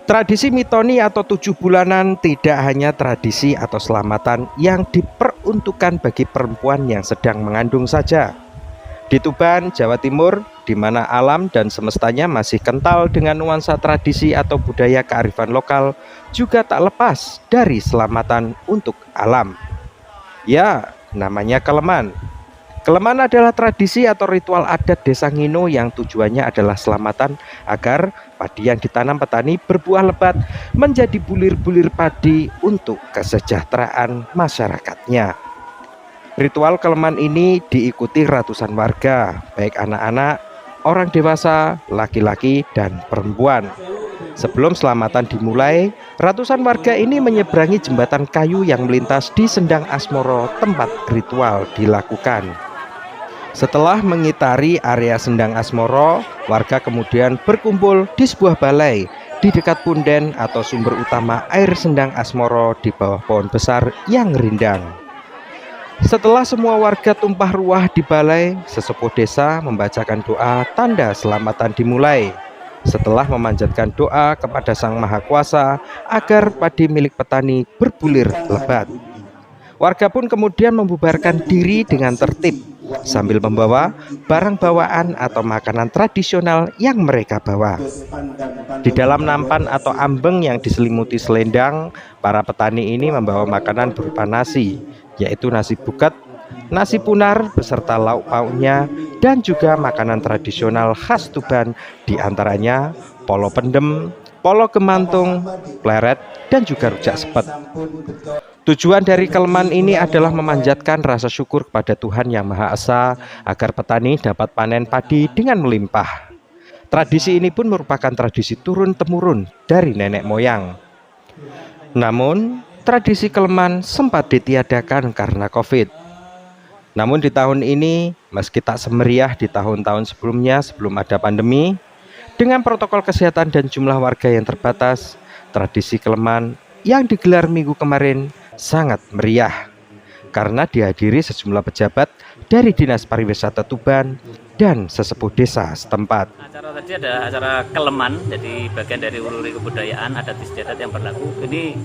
Tradisi mitoni atau 7 bulanan tidak hanya tradisi atau selamatan yang diperuntukkan bagi perempuan yang sedang mengandung saja. Di Tuban, Jawa Timur, di mana alam dan semestanya masih kental dengan nuansa tradisi atau budaya kearifan lokal, juga tak lepas dari selamatan untuk alam. Ya, namanya keleman. Keleman adalah tradisi atau ritual adat desa Ngino yang tujuannya adalah selamatan agar padi yang ditanam petani berbuah lebat menjadi bulir-bulir padi untuk kesejahteraan masyarakatnya. Ritual keleman ini diikuti ratusan warga, baik anak-anak, orang dewasa, laki-laki, dan perempuan. Sebelum selamatan dimulai, ratusan warga ini menyeberangi jembatan kayu yang melintas di Sendang Asmoro tempat ritual dilakukan. Setelah mengitari area Sendang Asmoro, warga kemudian berkumpul di sebuah balai di dekat punden atau sumber utama air Sendang Asmoro di bawah pohon besar yang rindang. Setelah semua warga tumpah ruah di balai, sesepuh desa membacakan doa tanda selamatan dimulai. Setelah memanjatkan doa kepada Sang Maha Kuasa agar padi milik petani berbulir lebat, warga pun kemudian membubarkan diri dengan tertib sambil membawa barang bawaan atau makanan tradisional yang mereka bawa. Di dalam nampan atau ambeng yang diselimuti selendang, para petani ini membawa makanan berupa nasi, yaitu nasi buket, nasi punar beserta lauk pauknya, dan juga makanan tradisional khas Tuban, diantaranya polo pendem, polo gemantung, pleret, dan juga rujak sepet. Tujuan dari keleman ini adalah memanjatkan rasa syukur kepada Tuhan Yang Maha Esa agar petani dapat panen padi dengan melimpah. Tradisi ini pun merupakan tradisi turun-temurun dari nenek moyang. Namun, tradisi keleman sempat ditiadakan karena COVID. Namun di tahun ini, meski tak semeriah di tahun-tahun sebelumnya sebelum ada pandemi, dengan protokol kesehatan dan jumlah warga yang terbatas, tradisi keleman yang digelar minggu kemarin sangat meriah karena dihadiri sejumlah pejabat dari Dinas Pariwisata Tuban dan sesepuh desa setempat. Acara tadi ada acara keleman, jadi bagian dari uluri kebudayaan adat istiadat yang berlaku. Ini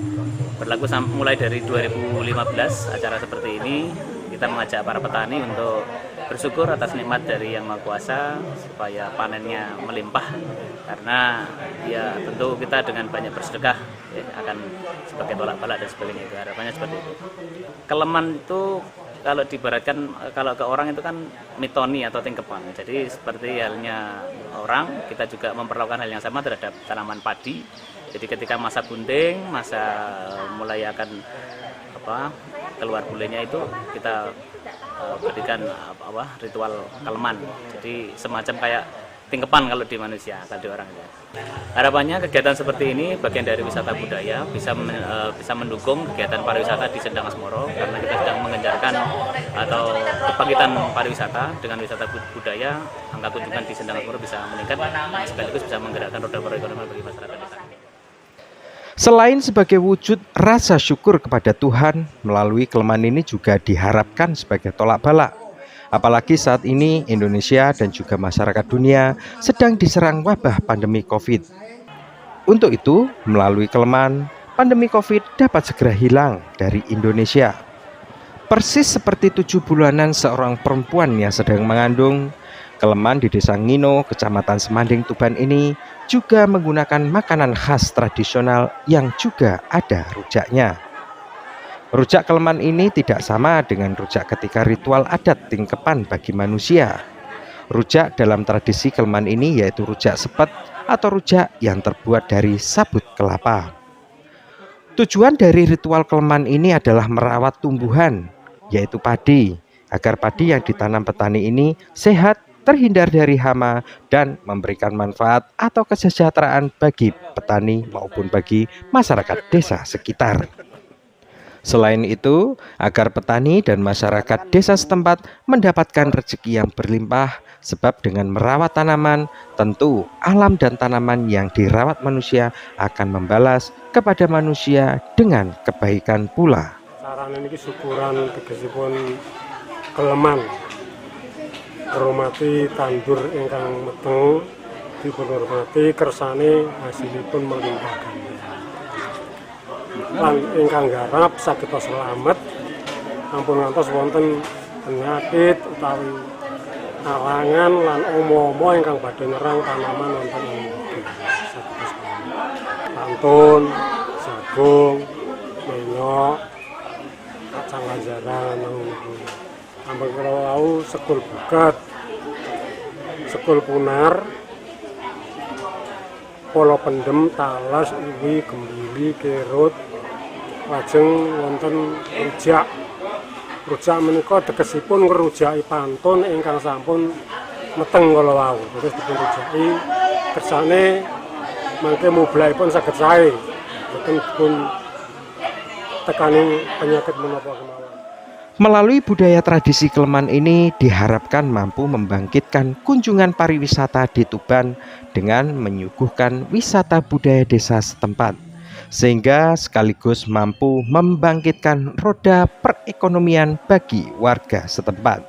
berlaku mulai dari 2015 acara seperti ini. Kita mengajak para petani untuk bersyukur atas nikmat dari Yang Maha Kuasa supaya panennya melimpah, karena ya tentu kita dengan banyak bersedekah ya, akan sebagai tolak bala dan sebagainya, itu harapannya seperti itu. Keleman itu kalau diibaratkan, kalau ke orang itu kan mitoni atau tingkepan, jadi seperti halnya orang, kita juga memperlakukan hal yang sama terhadap tanaman padi. Jadi ketika masa gunting, masa mulai akan keluar bulenya, itu kita berikan ritual keleman. Jadi semacam kayak tingkepan kalau di manusia, kalau di orang. Harapannya kegiatan seperti ini bagian dari wisata budaya, bisa mendukung kegiatan pariwisata di Sendang Asmoro, karena kita sedang mengencarkan atau kebangkitan pariwisata. Dengan wisata budaya, angka kunjungan di Sendang Asmoro bisa meningkat, sekaligus bisa menggerakkan roda perekonomian bagi masyarakat desa. Selain sebagai wujud rasa syukur kepada Tuhan, melalui keleman ini juga diharapkan sebagai tolak bala. Apalagi saat ini Indonesia dan juga masyarakat dunia sedang diserang wabah pandemi COVID. Untuk itu, melalui keleman, pandemi COVID dapat segera hilang dari Indonesia. Persis seperti 7 bulanan seorang perempuan yang sedang mengandung, keleman di Desa Ngino, Kecamatan Semanding, Tuban ini juga menggunakan makanan khas tradisional yang juga ada rujaknya. Rujak keleman ini tidak sama dengan rujak ketika ritual adat tingkepan bagi manusia. Rujak dalam tradisi keleman ini yaitu rujak sepet atau rujak yang terbuat dari sabut kelapa. Tujuan dari ritual keleman ini adalah merawat tumbuhan, yaitu padi, agar padi yang ditanam petani ini sehat, terhindar dari hama, dan memberikan manfaat atau kesejahteraan bagi petani maupun bagi masyarakat desa sekitar. Selain itu, agar petani dan masyarakat desa setempat mendapatkan rezeki yang berlimpah, sebab dengan merawat tanaman, tentu alam dan tanaman yang dirawat manusia akan membalas kepada manusia dengan kebaikan pula. Sarana niki syukuran tegesipun keleman, hormati tandur ingkang meteng dipun hormati kersane hasilipun melimpah ganda. Lan ingkang garap saged selamat ampun ngantos wonten penyakit utawi alangan lan omo-omo ingkang badhe nyerang tanaman wonten ing saged selamat. Pantun, jagung, menyok, kacang lanjaran ampun kalau sekul bukat, sekul punar, polo pendem, talas, uwi, gembili, kerut, lajeng wonten rujak. Rujak menika tegesipun ngrujaki pantun ingkang sampun meteng kala wau. Terus dipun rujaki kersane mangke mublaipun saged sae. Boten dipun tekani penyakit menapa kemawon. Melalui budaya tradisi Keleman ini diharapkan mampu membangkitkan kunjungan pariwisata di Tuban dengan menyuguhkan wisata budaya desa setempat, sehingga sekaligus mampu membangkitkan roda perekonomian bagi warga setempat.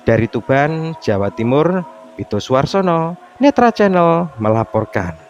Dari Tuban, Jawa Timur, Pito Suwarsono, Netra Channel melaporkan.